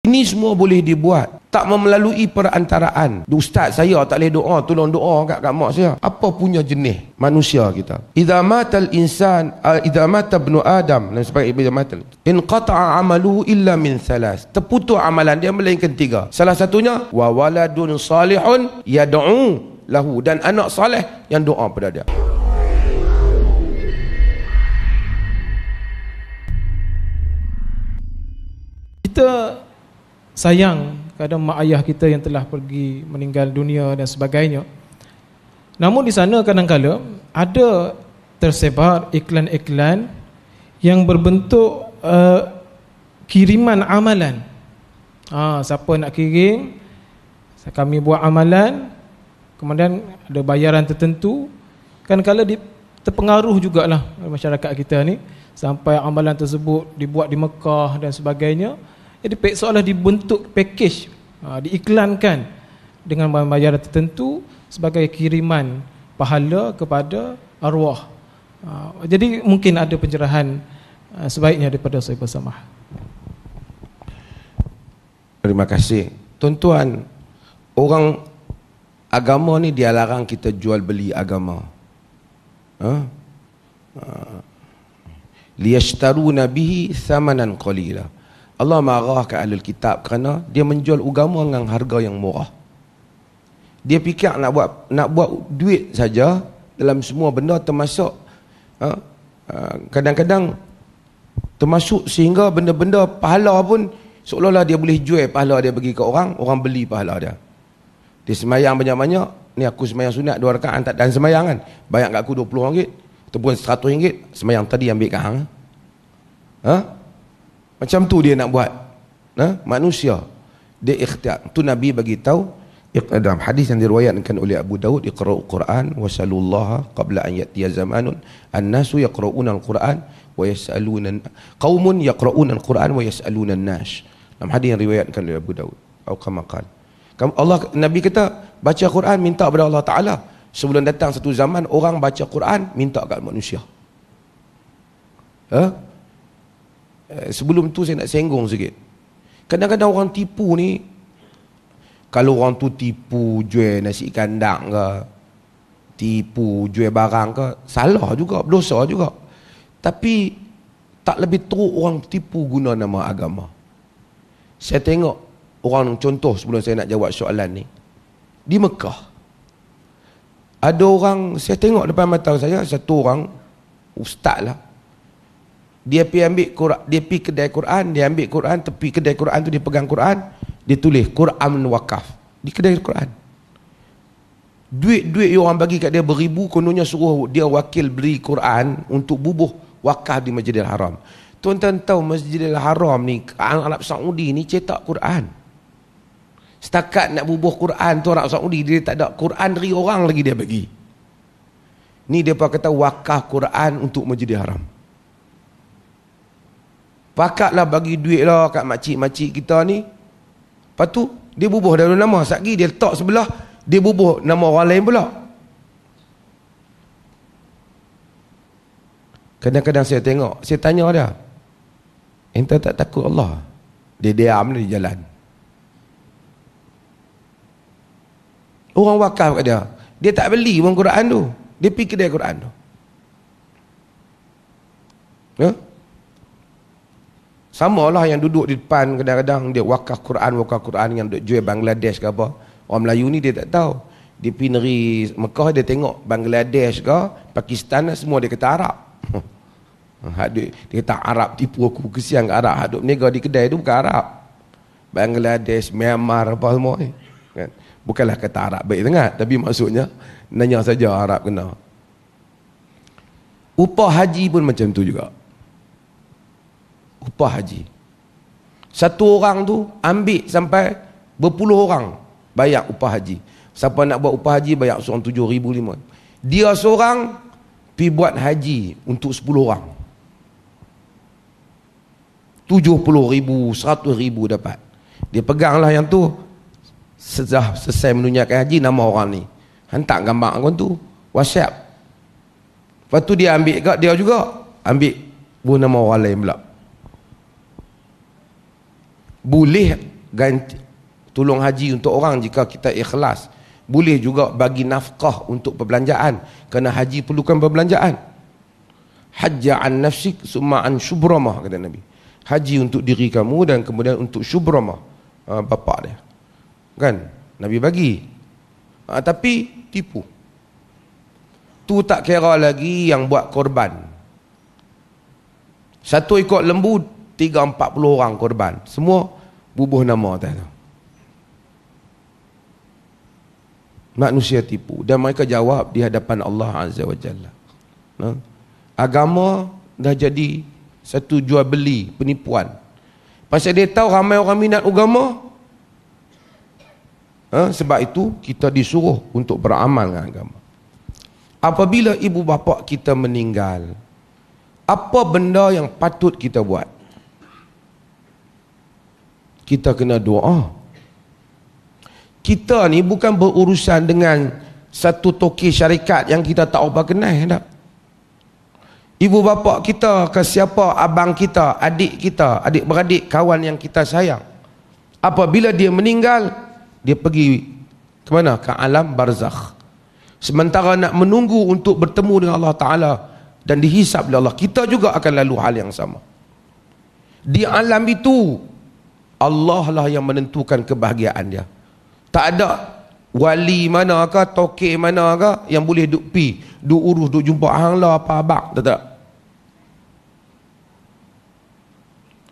Ini semua boleh dibuat, tak melalui perantaraan. Ustaz saya tak boleh doa, tolong doa kat mak saya. Apa punya jenis manusia kita? Idza matal insan, idza mata ibnu Adam, dan sebagainya, matal inqata'a amaluhu illa min thalas. Terputus amalan dia melainkan 3. Salah satunya wa waladun salihun yad'u lahu, dan anak soleh yang doa pada dia. Kita sayang kepada mak ayah kita yang telah pergi meninggal dunia dan sebagainya. Namun di sana kadang-kala ada tersebar iklan-iklan yang berbentuk kiriman amalan. Siapa nak kirim, kami buat amalan, kemudian ada bayaran tertentu. Kadang-kala terpengaruh jugalah masyarakat kita ni, sampai amalan tersebut dibuat di Mekah dan sebagainya. Jadi seolah dibentuk package, diiklankan dengan bayaran tertentu sebagai kiriman pahala kepada arwah. Jadi mungkin ada pencerahan sebaiknya daripada saya bersamah. Terima kasih. Tuan-tuan, orang agama ni dia larang kita jual beli agama. Liyashtaruna bihi thamanan qalila. Allah marah ke ahlul kitab kerana dia menjual agama dengan harga yang murah. Dia fikir nak buat duit saja dalam semua benda, termasuk kadang-kadang termasuk sehingga benda-benda pahala pun seolah-olah dia boleh jual pahala dia bagi ke orang beli pahala dia. Dia semayang banyak-banyak, ni aku semayang sunat 2 rakaat tak dan semayang kan, bayar kat aku RM20 ataupun RM100, semayang tadi ambil kat hang. Macam tu dia nak buat. Manusia dia ikhtiar. Tu Nabi bagi tahu dalam hadis yang diriwayatkan oleh Abu Daud, iqra'ul Quran wasalullaha qabla an ya'tiya zamanun an-nasu yaqra'una al-Quran wa yas'aluna qaumun yaqra'una al-Quran wa yas'aluna an-nas. Dalam hadis yang diriwayatkan oleh Abu Daud atau kama qala. Allah, Nabi kata, baca Quran minta kepada Allah Taala. Sebelum datang satu zaman orang baca Quran minta kat manusia. Sebelum tu saya nak senggung sikit. Kadang-kadang orang tipu ni, kalau orang tu tipu jual nasi kandang ke, tipu jual barang ke, salah juga, berdosa juga. Tapi tak lebih teruk orang tipu guna nama agama. Saya tengok orang, contoh sebelum saya nak jawab soalan ni, di Mekah ada orang, saya tengok depan mata saya, satu orang ustaz lah, dia pergi ambil Quran, dia pergi kedai Quran, dia ambil Quran, tepi kedai Quran tu dia pegang Quran, dia tulis Quran wakaf di kedai Quran. Duit orang bagi kat dia beribu, kononnya suruh dia wakil beri Quran untuk bubuh wakaf di Masjidil Haram. Tuan-tuan tahu Masjidil Haram ni, Arab Saudi ni cetak Quran. Setakat nak bubuh Quran tu Arab Saudi, dia tak ada Quran dari orang lagi dia bagi. Ni dia kata wakaf Quran untuk Masjidil Haram. Pakatlah bagi duit lah kat makcik-makcik kita ni. Lepas tu dia bubuh dalam nama, satgi dia letak sebelah, dia bubuh nama orang lain pula. Kadang-kadang saya tengok, saya tanya dia, ente tak takut Allah? Dia diam di jalan. Orang wakaf kat dia, dia tak beli pun Quran tu, dia pergi kedai Quran tu. Sama lah yang duduk di depan, kadang-kadang dia wakaf Quran yang duduk jual Bangladesh ke apa. Orang Melayu ni dia tak tahu. Dia pergi negeri Mekah, dia tengok Bangladesh ke Pakistan, semua dia kata Arab. Dia kata Arab tipu aku, kesian ke Arab. Haduk niaga di kedai tu bukan Arab. Bangladesh, Myanmar apa semua ni. Kan? Bukanlah kata Arab baik sangat, tapi maksudnya nanya saja Arab kena. Upah haji pun macam tu juga. Upah haji, satu orang tu ambil sampai berpuluh orang bayar upah haji. Siapa nak buat upah haji bayar seorang 7,500. Dia seorang pergi buat haji untuk 10 orang, 70,000, 100,000 dapat. Dia peganglah yang tu, selesai menunaikan haji, nama orang ni hantar gambar orang tu WhatsApp. Lepas tu dia ambil kat dia juga, ambil nama orang lain pula. Boleh ganti, tolong haji untuk orang jika kita ikhlas. Boleh juga bagi nafkah untuk perbelanjaan, kerana haji perlukan perbelanjaan. Hajja an nafsik summa an syubramah, kata Nabi. Haji untuk diri kamu dan kemudian untuk syubramah, bapak dia. Kan? Nabi bagi. Tapi tipu. Tu tak kira lagi yang buat korban. Satu ekor lembu 30-40 orang korban. Semua bubuh nama atas tu. Manusia tipu. Dan mereka jawab di hadapan Allah Azza wa Jalla. Agama dah jadi satu jual beli, penipuan. Pasal dia tahu ramai orang minat agama. Sebab itu kita disuruh untuk beramal dengan agama. Apabila ibu bapa kita meninggal, apa benda yang patut kita buat? Kita kena doa. Kita ni bukan berurusan dengan satu toki syarikat yang kita tak apa kenal tak? Ibu bapa kita ke siapa, abang kita, adik kita, adik-beradik, kawan yang kita sayang, apabila dia meninggal, dia pergi ke mana? Ke alam barzakh. Sementara nak menunggu untuk bertemu dengan Allah Ta'ala dan dihisab oleh Allah, kita juga akan lalu hal yang sama. Di alam itu, Allah lah yang menentukan kebahagiaan dia. Tak ada wali manakah, toke manakah yang boleh duk pi, duk urus, duk jumpa hang lah apa abang. Tak.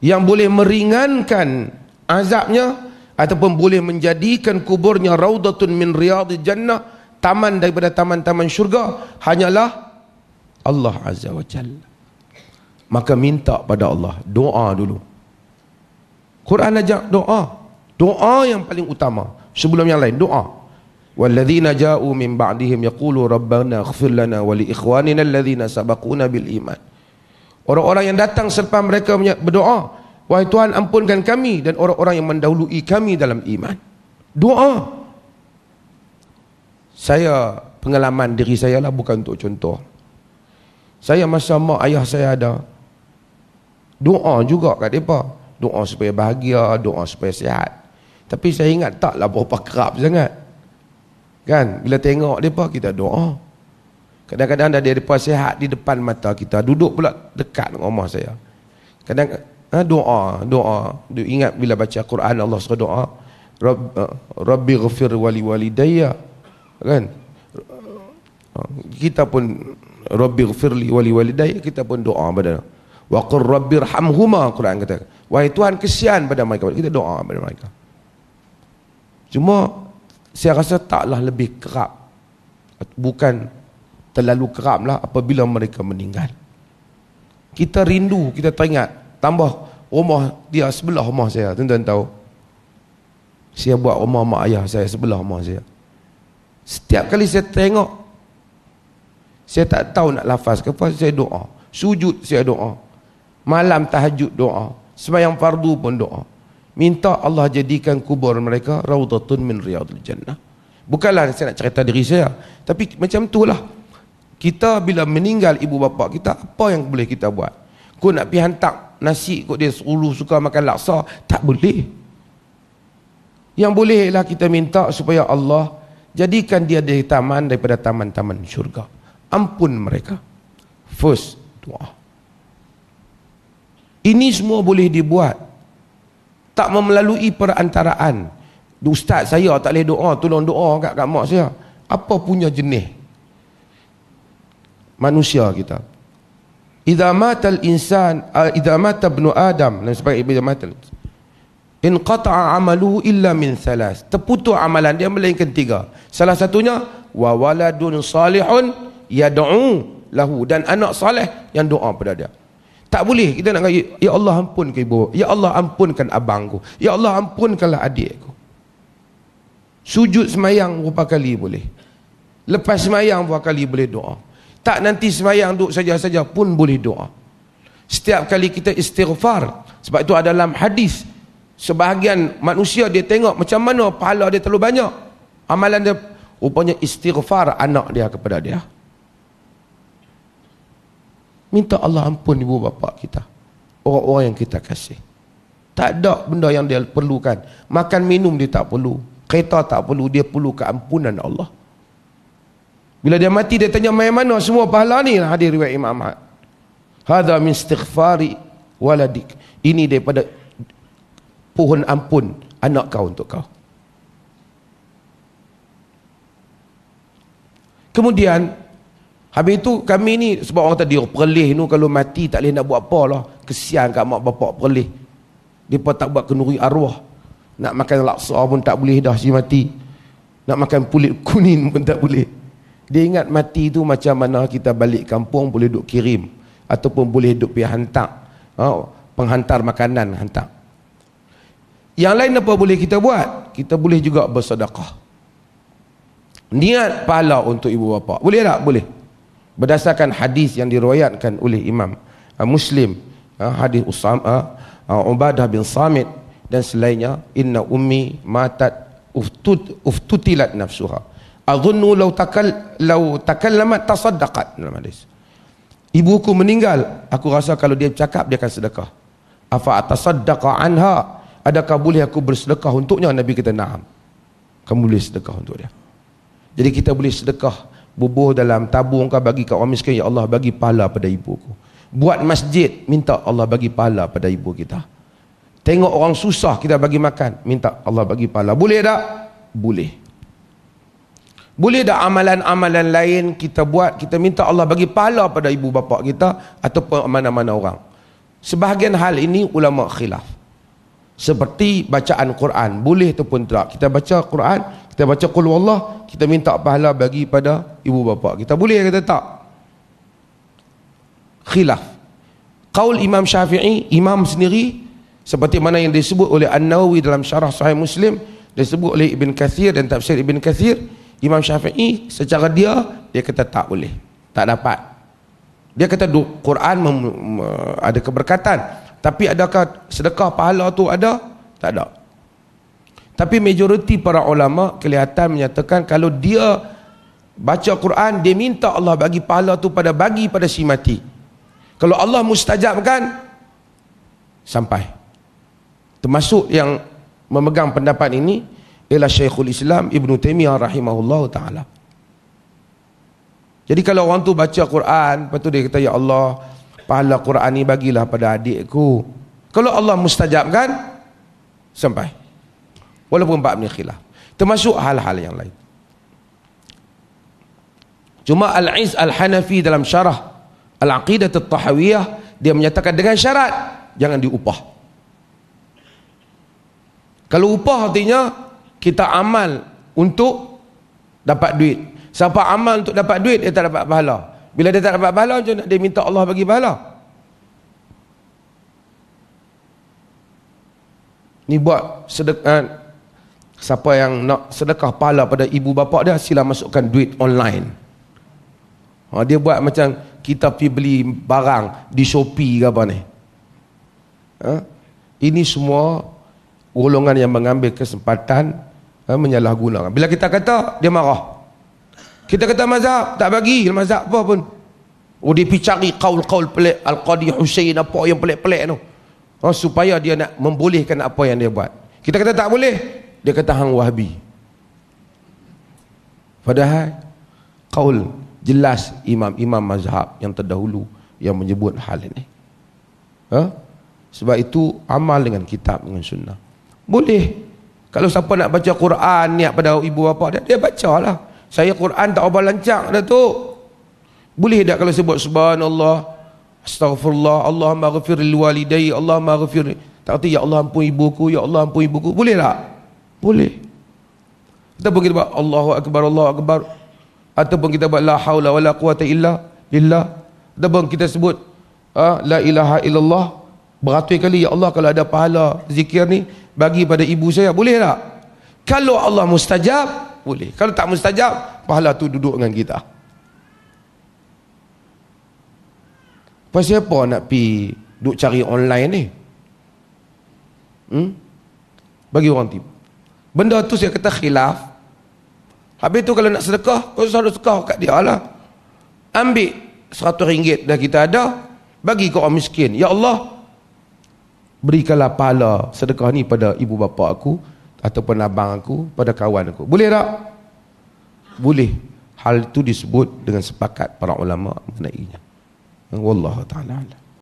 Yang boleh meringankan azabnya ataupun boleh menjadikan kuburnya raudatun min riyadil jannah, taman daripada taman-taman syurga, hanyalah Allah Azza wa Jalla. Maka minta pada Allah, doa dulu. Quran ajak doa. Doa yang paling utama sebelum yang lain, doa. Walladzina ja'u min ba'dihim yaqulu rabbana ighfir lana wa li ikhwanina alladhina sabaquna bil iman. Orang-orang yang datang selepas mereka berdoa, wahai Tuhan ampunkan kami dan orang-orang yang mendahului kami dalam iman. Doa. Saya, pengalaman diri saya lah, bukan untuk contoh. Saya masa mak ayah saya ada, doa juga kat mereka. Doa supaya bahagia, doa supaya sihat. Tapi saya ingat taklah berapa kerap sangat. Kan? Bila tengok mereka, kita doa. Kadang-kadang dah mereka sihat di depan mata kita, duduk pula dekat dengan rumah saya. Kadang doa. Ingat bila baca Quran, Allah suruh doa, Rabbi ghafir wali walidayya. Kan? Kita pun Rabbi ghafirli wali walidayya, kita pun doa pada wa qur rabbirhamhuma. Quran kata, wahai Tuhan kesian pada mereka. Kita doa pada mereka. Cuma saya rasa taklah lebih kerap, bukan terlalu kerap lah apabila mereka meninggal. Kita rindu, kita teringat. Tambah rumah dia sebelah rumah saya. Tuan-tuan tahu, saya buat rumah mak ayah saya sebelah rumah saya. Setiap kali saya tengok, saya tak tahu nak lafaz ke apa, saya doa. Sujud saya doa. Malam tahajud doa. Sembahyang fardu pun doa. Minta Allah jadikan kubur mereka raudatun min riyadil jannah. Bukanlah saya nak cerita diri saya, tapi macam itulah. Kita bila meninggal ibu bapa kita, apa yang boleh kita buat? Kau nak pergi hantar nasi kot dia suka makan laksa, tak boleh. Yang bolehlah kita minta supaya Allah jadikan dia dari taman daripada taman-taman syurga. Ampun mereka. First, doa. Ini semua boleh dibuat. Tak melalui perantaraan. Ustaz saya tak boleh doa, tolong doa kat mak saya. Apa punya jenis manusia kita? Idza matal insan, idza mata ibnu Adam, dan sebagainya, mata inqata'a amaluhu illa min thalas. Terputus amalan dia melainkan 3. Salah satunya wa waladun salihun yad'u lahu, dan anak soleh yang doa pada dia. Tak boleh kita nak kata, ya Allah ampunkan ibu, ya Allah ampunkan abangku, ya Allah ampunkanlah adikku. Sujud semayang berapa kali boleh. Lepas semayang berapa kali boleh doa. Tak nanti semayang duduk saja-saja pun boleh doa. Setiap kali kita istighfar, sebab itu ada dalam hadis, sebahagian manusia dia tengok macam mana pahala dia terlalu banyak, amalan dia, rupanya istighfar anak dia kepada dia. Minta Allah ampun ibu bapa kita, orang-orang yang kita kasih. Tak ada benda yang dia perlukan. Makan minum dia tak perlu. Kereta tak perlu. Dia perlu keampunan Allah. Bila dia mati, dia tanya, mai mana semua pahala ni? Hadir riwayat Imam Ahmad. Hadha min istighfari waladik. Ini daripada pohon ampun anak kau untuk kau. Kemudian habis itu kami ni, sebab orang tadi perlih ni kalau mati tak boleh nak buat apa lah. Kesian kat mak bapak perlih. Mereka tak buat kenduri arwah. Nak makan laksa pun tak boleh dah si mati. Nak makan kulit kuning pun tak boleh. Dia ingat mati tu macam mana kita balik kampung boleh duk kirim. Ataupun boleh duk pergi hantar. Penghantar makanan hantar. Yang lain apa boleh kita buat? Kita boleh juga bersedekah. Niat pahala untuk ibu bapa. Boleh tak? Boleh. Berdasarkan hadis yang diriwayatkan oleh Imam Muslim, hadis Ubadah bin Samit dan selainnya, inna ummi matat uftutilat nafsuha adhunnu law takallamat tasaddaqat. Dalam hadis, ibuku meninggal, aku rasa kalau dia bercakap dia akan sedekah. Afa atasaddaqa anha, adakah boleh aku bersedekah untuknya? Nabi kata na'am, kamu boleh sedekah untuk dia. Jadi kita boleh sedekah, bubuh dalam tabung kau bagi kat orang miskin, ya Allah bagi pahala pada ibuku. Buat masjid, minta Allah bagi pahala pada ibu kita. Tengok orang susah, kita bagi makan, minta Allah bagi pahala. Boleh tak? Boleh. Boleh tak amalan-amalan lain kita buat, kita minta Allah bagi pahala pada ibu bapa kita ataupun mana-mana orang? Sebahagian hal ini ulama khilaf. Seperti bacaan Quran, boleh ataupun tidak. Kita baca Quran, kita baca qul huwallah, kita minta pahala bagi pada ibu bapa kita. Boleh kata tak? Khilaf. Qaul Imam Syafi'i, imam sendiri, seperti mana yang disebut oleh An-Nawawi dalam syarah Sahih Muslim, disebut oleh Ibn Kathir dan tafsir Ibn Kathir, Imam Syafi'i secara dia kata tak boleh, tak dapat. Dia kata Quran ada keberkatan, tapi adakah sedekah pahala tu ada? Tak ada. Tapi majoriti para ulama kelihatan menyatakan kalau dia baca Quran, dia minta Allah bagi pahala tu bagi pada si mati. Kalau Allah mustajabkan, sampai. Termasuk yang memegang pendapat ini ialah Syekhul Islam Ibn Taimiyah rahimahullah ta'ala. Jadi kalau orang tu baca Quran, lepas tu dia kata, ya Allah, pahala Quran ni bagilah pada adikku. Kalau Allah mustajabkan, sampai. Walaupun bab ni khilaf. Termasuk hal-hal yang lain. Cuma Al-Iz Al-Hanafi dalam syarah Al-Aqidah At-Tahawiyah, dia menyatakan dengan syarat jangan diupah. Kalau upah artinya kita amal untuk dapat duit. Siapa amal untuk dapat duit, dia tak dapat pahala. Bila dia tak dapat pahala, macam nak dia minta Allah bagi pahala? Ni buat sedekah. Siapa yang nak sedekah pahala pada ibu bapa dia, sila masukkan duit online. Dia buat macam kita pergi beli barang di Shopee ke apa ni. Ini semua golongan yang mengambil kesempatan menyalahgunakan. Bila kita kata, dia marah. Kita kata mazhab, tak bagi mazhab apa pun. Dia pergi cari qaul-qaul pelik, Al-Qadi Husain apa yang pelik-pelik tu, supaya dia nak membolehkan apa yang dia buat. Kita kata tak boleh, dia kata hang Wahabi. Padahal qaul jelas imam-imam mazhab yang terdahulu yang menyebut hal ini. Sebab itu amal dengan kitab, dengan sunnah. Boleh. Kalau siapa nak baca Quran niat pada ibu bapa dia bacalah. Saya Quran tak apa lancak dah tu. Boleh tak kalau sebut subhanallah, astaghfirullah, Allahumma ghafir lil walidayya, Allahumma ghafir. Tak kata ya Allah ampun ibuku, ya Allah ampun ibuku. Boleh tak? Boleh. Kita pun kita buat Allahu akbar, Allahu akbar. Ataupun kita buat la haula wala quwata illa billah. Ataupun kita sebut la ilaha illallah beratus kali, ya Allah kalau ada pahala zikir ni bagi pada ibu saya. Boleh tak? Kalau Allah mustajab, boleh. Kalau tak mustajab, pahala tu duduk dengan kita. Pasal apa nak pi duk cari online ni? Bagi orang tipu. Benda tu saya kata khilaf. Habis tu kalau nak sedekah, kau suruh sedekah kat dia lah. Ambil RM100 dah kita ada, bagi ke orang miskin. Ya Allah, berikanlah pahala sedekah ni pada ibu bapa aku ataupun abang aku, pada kawan aku. Boleh tak? Boleh. Hal itu disebut dengan sepakat para ulama mengenainya. Wallahu ta'ala.